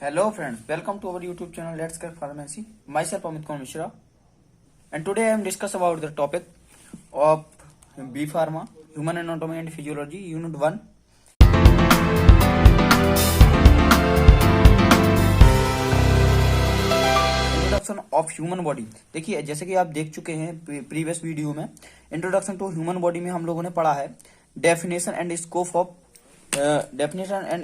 Hello friends, welcome to our YouTube channel Let's Get Pharmacy. Myself Amit Kumar Mishra, and today I am discuss about the topic of B Pharma, Human Anatomy and Physiology, Unit 1. Introduction of human body. देखिए, जैसे कि आप देख चुके हैं previous video में, introduction to human body में हम लोगों ने पढ़ा है definition and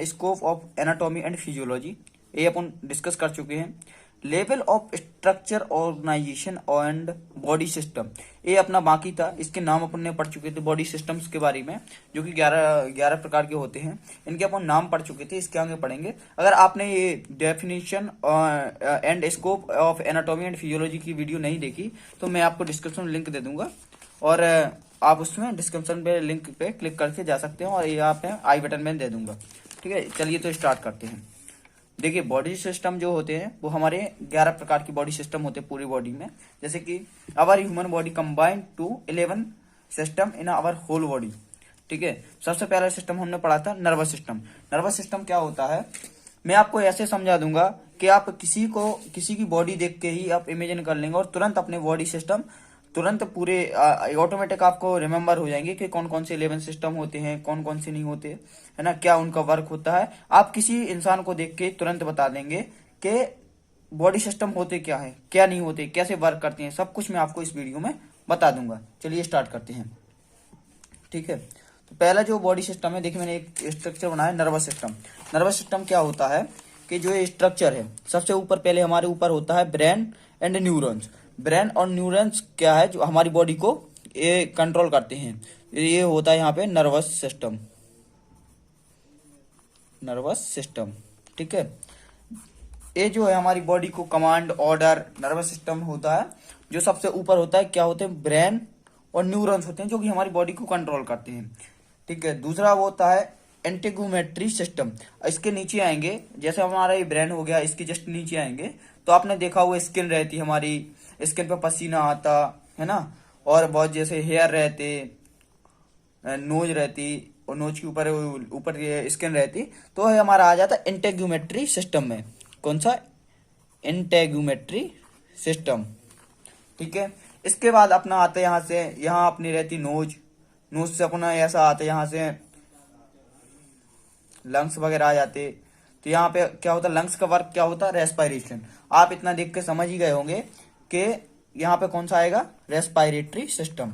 scope of anatomy and physiology. ये अपन डिस्कस कर चुके हैं। Level of structure, organisation and body system, ये अपना बाकी था। इसके नाम अपन ने पढ़ चुके थे बॉडी सिस्टम्स के बारे में, जो कि 11 प्रकार के होते हैं। इनके अपन नाम पढ़ चुके थे, इसके आगे पढ़ेंगे। अगर आपने ये definition and scope of anatomy and physiology की वीडियो नहीं देखी तो मैं आपको डिस्क्रिप्शन में लिंक दे दूंगा, और आप उसमें डिस्क्रिप्शन पे लिंक पे क्लिक करके जा सकते हैं, और यहाँ पे आई बटन में दे दूंगा। ठीक है, चलिए तो स्टार्ट करते हैं। देखिए, बॉडी सिस्टम जो होते हैं वो हमारे 11 प्रकार की बॉडी सिस्टम होते हैं पूरी बॉडी में। जैसे कि our human body combined to 11 system in our whole body. ठीक है, सबसे पहला सिस्टम हमने पढ़ा था नर्वस सिस्टम। नर्वस सिस्टम क्या होता है, मैं आपको ऐसे समझा दूंगा कि आप किसी की बॉडी देख के ही आप इमेजिन कर लेंगे और तुरंत अपने बॉडी सिस्टम तुरंत पूरे ऑटोमेटिक आपको रिमेम्बर हो जाएंगे कि कौन कौन से 11 सिस्टम होते हैं, कौन कौन से नहीं होते, है ना, क्या उनका वर्क होता है। आप किसी इंसान को देख के तुरंत बता देंगे कि बॉडी सिस्टम होते क्या है, क्या नहीं होते, कैसे वर्क करते हैं। सब कुछ मैं आपको इस वीडियो में बता दूंगा। चलिए स्टार्ट करते हैं। ठीक है, तो पहला जो बॉडी सिस्टम है, देखिए मैंने एक स्ट्रक्चर बनाया नर्वस सिस्टम। नर्वस सिस्टम क्या होता है कि जो ये स्ट्रक्चर है, सबसे ऊपर पहले हमारे ऊपर होता है ब्रेन एंड न्यूरॉन्स। ब्रेन और न्यूरॉन्स क्या है, जो हमारी बॉडी को ये कंट्रोल करते हैं। ये होता है यहाँ पे नर्वस सिस्टम। नर्वस सिस्टम, ठीक है, ये जो है हमारी बॉडी को कमांड ऑर्डर नर्वस सिस्टम होता है। जो सबसे ऊपर होता है क्या होते हैं, ब्रेन और न्यूरॉन्स होते हैं, जो कि हमारी बॉडी को कंट्रोल करते हैं। ठीक है, दूसरा वो होता है इंटेगुमेट्री सिस्टम। इसके नीचे आएंगे, जैसे हमारा ये ब्रेन हो गया, इसके जस्ट नीचे आएंगे तो आपने देखा हुआ स्किन रहती है, हमारी स्किन पे पसीना आता है ना, और बहुत जैसे हेयर रहते, नोज रहती, और नोज के ऊपर स्किन रहती, तो है हमारा आ जाता इंटेगुमेट्री सिस्टम में। कौन सा, इंटेगुमेट्री सिस्टम। ठीक है, इसके बाद अपना आता है यहाँ से, यहाँ अपनी रहती नोज, नोज से अपना ऐसा आता है, यहाँ से लंग्स वगैरह आ जाते। तो यहाँ पे क्या होता है, लंग्स का वर्क क्या होता है, रेस्पायरेशन। आप इतना देख के समझ ही गए होंगे कि यहाँ पे कौन सा आएगा, रेस्पायरेटरी सिस्टम।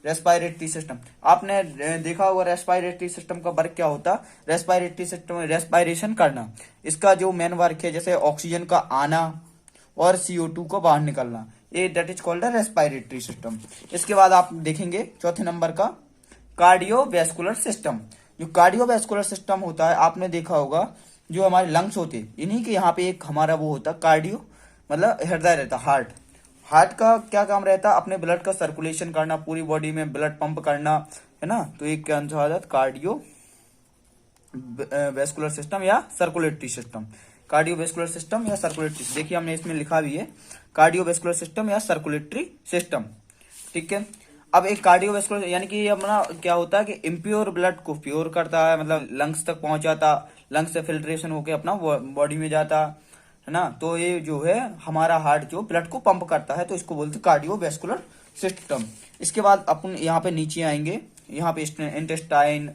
रेस्पायरेटरी सिस्टम आपने देखा होगा। रेस्पायरेटरी सिस्टम का वर्क क्या होता है, रेस्पायरेटरी सिस्टम रेस्पायरेशन करना। इसका जो मेन वर्क है, जैसे ऑक्सीजन का आना और CO2 को बाहर निकलना, ये that is called respiratory system. इसके बाद आप देखेंगे चौथे नंबर का कार्डियोवैस्कुलर सिस्टम। जो कार्डियोवैस्कुलर सिस्टम होता है, आपने देखा होगा जो हमारे लंग्स होते हैं, इन्हीं के यहाँ पे एक हमारा वो होता है कार्डियो, मतलब हृदय रहता, हार्ट। हार्ट का क्या काम रहता है, अपने ब्लड का सर्कुलेशन करना, पूरी बॉडी में ब्लड पंप करना, है ना। तो एक क्या आंसर है, कार्डियो वेस्कुलर सिस्टम या सर्कुलेटरी सिस्टम। कार्डियोवैस्कुलर सिस्टम या सर्कुलेटरी, देखिए हमने इसमें लिखा भी है कार्डियोवैस्कुलर सिस्टम या सर्कुलेटरी सिस्टम। ठीक है, अब एक कार्डियोवैस्कुलर यानी कि अपना क्या होता है कि इम्प्योर ब्लड को प्योर करता है, मतलब लंग्स तक पहुंचाता, लंग्स से फिल्ट्रेशन होकर अपना बॉडी में जाता है ना। तो ये जो है हमारा हार्ट जो ब्लड को पंप करता है, तो इसको बोलते हैं कार्डियोवैस्कुलर सिस्टम। इसके बाद अपन यहाँ पे नीचे आएंगे, यहाँ पे इंटेस्टाइन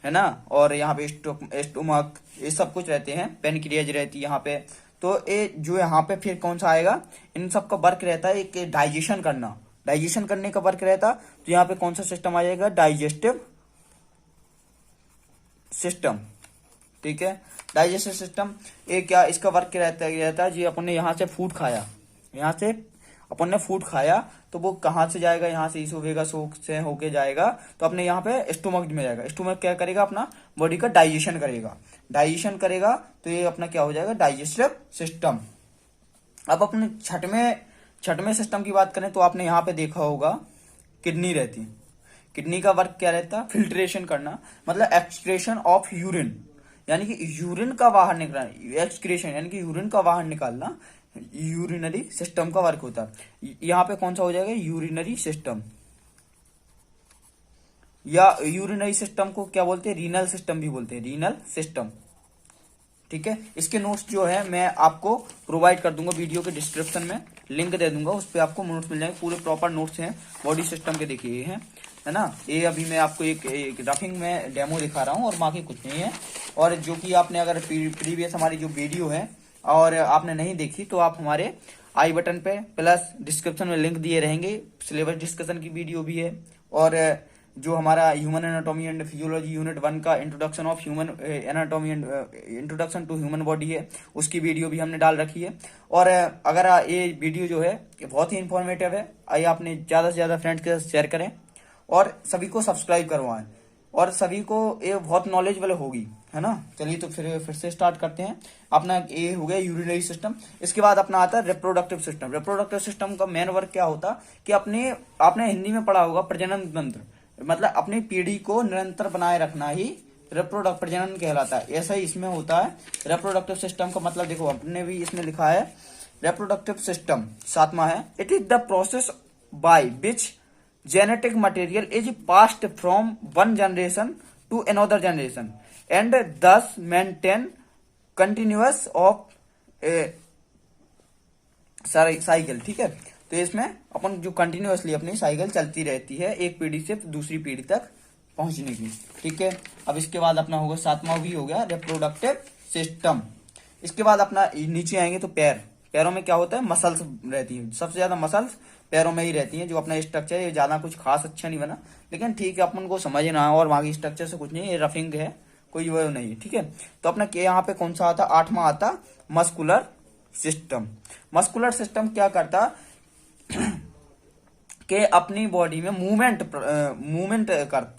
है ना, और यहाँ पे स्टोमक, ये सब कुछ रहते हैं, पेनक्रियाज रहती है यहाँ पे। तो ये जो यहाँ पे फिर कौन सा आएगा, इन सब का वर्क रहता है एक डाइजेशन करना, डाइजेशन करने का वर्क रहता। तो यहाँ पे कौन सा सिस्टम आ जाएगा, डाइजेस्टिव सिस्टम। ठीक है, डाइजेस्टिव सिस्टम ये क्या, इसका वर्क रहता है जी, अपन ने यहाँ से फूड खाया, यहाँ से अपन ने फूड खाया, तो वो कहाँ से जाएगा, यहाँ से इसोफेगस से होके जाएगा, तो अपने यहाँ पे स्टोमक में जाएगा। स्टोमक क्या करेगा, अपना बॉडी का डाइजेशन करेगा। डाइजेशन करेगा तो ये अपना क्या हो जाएगा, डाइजेस्टिव सिस्टम। अब अपने छठवें सिस्टम की बात करें तो आपने यहाँ पे देखा होगा किडनी रहती। किडनी का वर्क क्या रहता है, फिल्ट्रेशन करना, मतलब एक्सक्रेशन ऑफ यूरिन, यानी कि यूरिन का बाहर निकलना। एक्सक्रेशन यानी कि यूरिन का बाहर निकालना यूरिनरी सिस्टम का वर्क होता है। यहाँ पे कौन सा हो जाएगा, यूरिनरी सिस्टम, या यूरिनरी सिस्टम को क्या बोलते हैं, रीनल सिस्टम भी बोलते हैं, रीनल सिस्टम। ठीक है। इसके नोट्स जो है मैं आपको प्रोवाइड कर दूंगा, वीडियो के डिस्क्रिप्शन में लिंक दे दूंगा, उस पर आपको नोट्स मिल जाएंगे, पूरे प्रॉपर नोट्स हैं बॉडी सिस्टम के। देखिए ये है ना, ये अभी मैं आपको एक रफिंग में डेमो दिखा रहा हूँ और बाकी कुछ नहीं है। और जो कि आपने अगर प्रीवियस हमारी जो वीडियो है और आपने नहीं देखी तो आप हमारे आई बटन पे प्लस डिस्क्रिप्शन में लिंक दिए रहेंगे, सिलेबस डिस्कशन की वीडियो भी है। और जो हमारा human anatomy and physiology unit 1 का introduction of human anatomy and introduction to human body है, उसकी वीडियो भी हमने डाल रखी है। और अगर ये वीडियो जो है बहुत ही इंफॉर्मेटिव है, आइए आपने ज्यादा से ज्यादा फ्रेंड्स के साथ शेयर करें और सभी को सब्सक्राइब करवाएं और सभी को ये बहुत नॉलेजेबल होगी, है ना। चलिए तो फिर से स्टार्ट करते हैं। अपना ये हो गया यूरिनरी सिस्टम। इसके बाद अपना आता है रिप्रोडक्टिव सिस्टम। रिप्रोडक्टिव सिस्टम का मेन वर्क क्या होता कि आपने हिंदी में पढ़ा होगा प्रजनन तंत्र, मतलब अपनी पीढ़ी को निरंतर बनाए रखना ही रिप्रोडक्ट प्रजनन कहलाता है। ऐसा ही इसमें होता है रिप्रोडक्टिव सिस्टम का मतलब। देखो अपने भी इसमें लिखा है रिप्रोडक्टिव सिस्टम 7वां है, it is the process by which genetic material is passed from one generation to another generation and thus maintain continuous of cycle. ठीक है, तो इसमें अपन जो कंटिन्यूअसली अपनी साइकिल चलती रहती है एक पीढ़ी से दूसरी पीढ़ी तक पहुंचने की। ठीक है, अब इसके बाद अपना होगा 7वां भी हो गया रिप्रोडक्टिव सिस्टम। इसके बाद अपना नीचे आएंगे तो पैरों में क्या होता है, मसल्स रहती है, सबसे ज्यादा मसल्स पैरों में ही रहती हैं। जो अपना स्ट्रक्चर है ये ज्यादा कुछ खास अच्छा नहीं बना, लेकिन ठीक है अपन को समझना है और बाकी स्ट्रक्चर से कुछ नहीं, ये रफिंग है, कोई वो नहीं है। ठीक है, तो अपना यहाँ पे कौन सा आता, 8वां आता मस्कुलर सिस्टम। मस्कुलर सिस्टम क्या करता कि अपनी बॉडी में मूवमेंट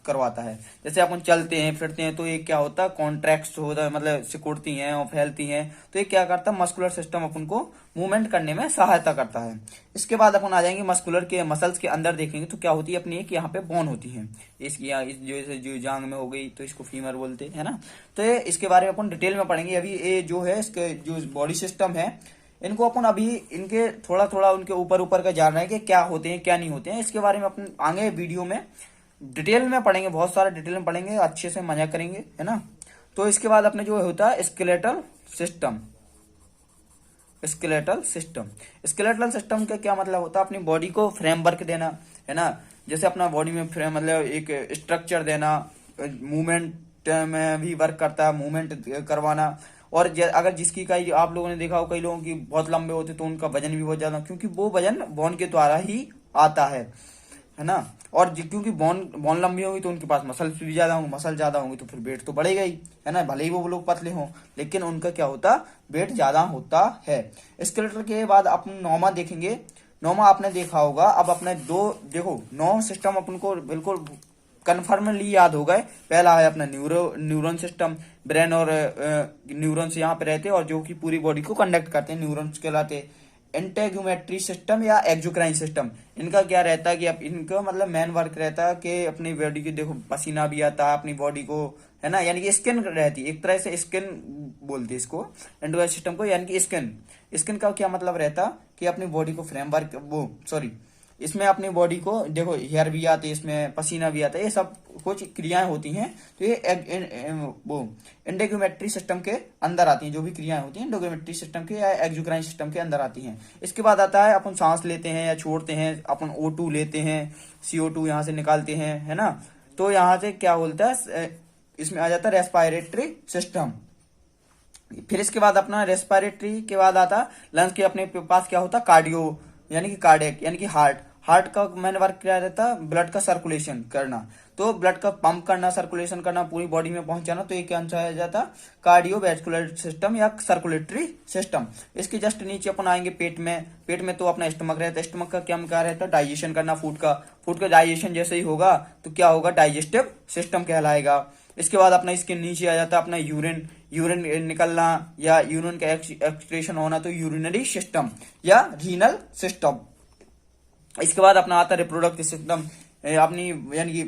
करवाता है। जैसे अपन चलते हैं फिरते हैं तो ये क्या होता है, कॉन्ट्रैक्ट होता है, मतलब सिकुड़ती हैं और फैलती हैं, तो ये क्या करता है, मस्कुलर सिस्टम अपन को मूवमेंट करने में सहायता करता है। इसके बाद अपन आ जाएंगे मस्कुलर के मसल्स के अंदर देखेंगे तो क्या होती है, अपनी एक यहाँ पे बोन होती है, इसकी जो जांग में हो गई तो इसको फीमर बोलते हैं ना। तो ये इसके बारे में अपन डिटेल में पढ़ेंगे। अभी ये जो है इसके जो बॉडी सिस्टम है इनको अपन अभी इनके थोड़ा थोड़ा उनके ऊपर का जान रहे हैं कि क्या होते हैं क्या नहीं होते हैं। इसके बारे में अपन आगे वीडियो में डिटेल में पढ़ेंगे, बहुत सारे डिटेल में पढ़ेंगे, अच्छे से मजा करेंगे, है ना। तो इसके बाद अपने जो होता है स्केलेटल सिस्टम। स्केलेटल सिस्टम का क्या मतलब होता है, अपनी बॉडी को फ्रेमवर्क देना, है ना। जैसे अपना बॉडी में फ्रेम मतलब एक स्ट्रक्चर देना, मूवमेंट में भी वर्क करता है, मूवमेंट करवाना। और अगर जिसकी कई आप लोगों ने देखा हो, कई लोगों की बहुत लंबे होते तो उनका वजन भी बहुत ज्यादा, क्योंकि वो वजन बोन के द्वारा ही आता है ना। और क्योंकि बोन लंबी होगी तो उनके पास मसल भी ज्यादा होंगे, मसल ज्यादा होंगे तो फिर वेट तो बढ़ेगा ही, है ना। भले ही वो लोग पतले हों लेकिन उनका क्या होता, वेट ज्यादा होता है। स्केलेटल के बाद अपन 9वां देखेंगे। 9वां आपने देखा होगा। अब अपने देखो 9 सिस्टम अपन को बिल्कुल कन्फर्मली याद हो गए। पहला है अपना न्यूरॉन सिस्टम, ब्रेन और न्यूरॉन्स यहाँ पे रहते हैं और जो कि पूरी बॉडी को कंडक्ट करते हैं, न्यूरॉन्स कहलाते हैं। इंटेग्यूमेट्री सिस्टम या एक्सोक्राइन सिस्टम, इनका क्या रहता है कि अब इनका मतलब मेन वर्क रहता है कि अपनी बॉडी की, देखो पसीना भी आता है अपनी बॉडी को, है ना, यानी कि स्किन रहती है, एक तरह से स्किन बोलते हैं इसको, एंडोक्राइन सिस्टम को, यानी कि स्किन का क्या मतलब रहता कि अपनी बॉडी को फ्रेमवर्क इसमें अपनी बॉडी को देखो हेयर भी आते हैं, इसमें पसीना भी आता है, ये सब कुछ क्रियाएं होती हैं। तो ये इंटेग्यूमेट्री सिस्टम के अंदर आती हैं, जो भी क्रियाएं होती हैं इंटेग्यूमेट्री सिस्टम के या एक्सोक्राइन सिस्टम के अंदर आती हैं। इसके बाद आता है अपन सांस लेते हैं या छोड़ते हैं, अपन O2 लेते हैं, CO2 यहाँ से निकालते हैं, है ना। तो यहाँ से क्या बोलता है, इसमें आ जाता है रेस्पिरेटरी सिस्टम। फिर इसके बाद अपना रेस्पिरेटरी के बाद आता लंग्स के अपने पास क्या होता, कार्डियो यानी कि कार्डियक यानी कि हार्ट का मेन वर्क क्या रहता है, ब्लड का सर्कुलेशन करना। तो ब्लड का पंप करना, सर्कुलेशन करना, पूरी बॉडी में पहुंचाना, तो ये क्या आ जाता, कार्डियोवैस्कुलर सिस्टम या सर्कुलेटरी सिस्टम। इसके जस्ट नीचे अपन आएंगे पेट में तो अपना स्टमक रहता है। स्टमक का क्या रहता है, डाइजेशन करना, फूड का डाइजेशन जैसे ही होगा तो क्या होगा, डाइजेस्टिव सिस्टम कहलाएगा। इसके बाद अपना इसके नीचे आ जाता है अपना यूरिन निकलना या यूरिन का एक्सक्रीशन होना, तो यूरिनरी सिस्टम या रीनल सिस्टम। इसके बाद अपना आता है रिप्रोडक्टिव सिस्टम, अपनी यानी कि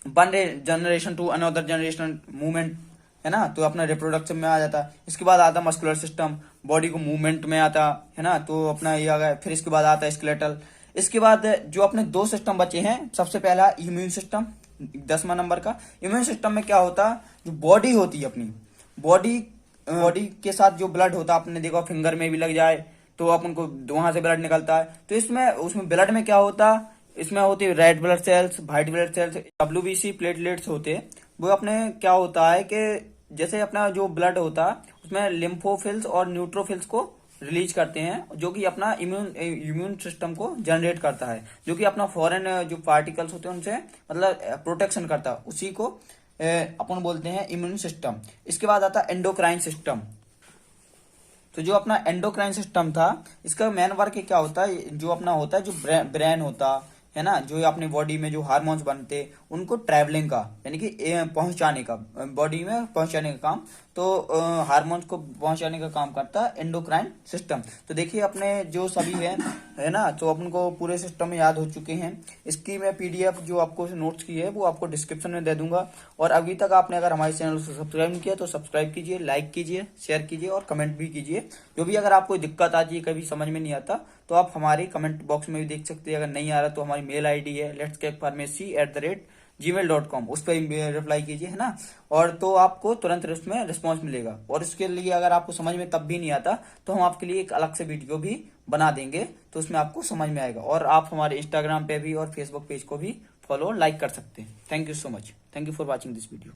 one generation to another generation movement, है ना, तो अपना रिप्रोडक्शन में आ जाता है। इसके बाद आता मस्कुलर सिस्टम, बॉडी को मूवमेंट में आता है ना, तो अपना ये आ गया। फिर इसके बाद आता है स्केलेटल। इसके बाद जो अपने 2 सिस्टम बचे हैं, सबसे पहला इम्यून सिस्टम, 10वां नंबर का। इम्यून सिस्टम में क्या होता है, जो बॉडी होती है अपनी बॉडी बॉडी के साथ जो ब्लड होता है, आपने देखा फिंगर में भी लग जाए तो अपन को वहां से ब्लड निकलता है। तो इसमें उसमें ब्लड में क्या होता, इसमें होती है red blood cells, white blood cells, WBC platelets होते हैं। वो अपने क्या होता है कि जैसे अपना जो ब्लड होता है उसमें लिम्फोफिल्स और न्यूट्रोफिल्स को रिलीज करते हैं, जो कि अपना इम्यून सिस्टम को जनरेट करता है, जो कि अपना फॉरेन जो पार्टिकल्स होते हैं उनसे मतलब प्रोटेक्शन करता है, उसी को अपन बोलते हैं इम्यून सिस्टम। इसके बाद आता है एंडोक्राइन सिस्टम। तो जो अपना एंडोक्राइन सिस्टम था, इसका मेन वर्क क्या होता है, जो अपना होता है जो ब्रेन होता है ना, जो अपनी बॉडी में जो हार्मोन्स बनते उनको ट्रैवलिंग का यानी कि पहुंचाने का, बॉडी में पहुंचाने का काम, तो हार्मोन्स को पहुंचाने का काम करता है एंडोक्राइन सिस्टम। तो देखिए अपने जो सभी है ना, तो अपन को पूरे सिस्टम में याद हो चुके हैं। इसकी मैं PDF जो आपको नोट्स की है वो आपको डिस्क्रिप्शन में दे दूंगा। और अभी तक आपने अगर हमारे चैनल को सब्सक्राइब नहीं किया तो सब्सक्राइब कीजिए, लाइक कीजिए, शेयर कीजिए और कमेंट भी कीजिए। जो भी अगर आपको दिक्कत आती है, कभी समझ में नहीं आता, तो आप हमारे कमेंट बॉक्स में भी देख सकते हैं। अगर नहीं आ रहा तो हमारी मेल ID है letscakpharmacy@gmail.com, उस पर रिप्लाई कीजिए, है ना। और तो आपको तुरंत उसमें रिस्पॉन्स मिलेगा। और इसके लिए अगर आपको समझ में तब भी नहीं आता तो हम आपके लिए एक अलग से वीडियो भी बना देंगे, तो उसमें आपको समझ में आएगा। और आप हमारे इंस्टाग्राम पे भी और फेसबुक पेज को भी फॉलो लाइक कर सकते हैं। Thank you so much, thank you for watching this video.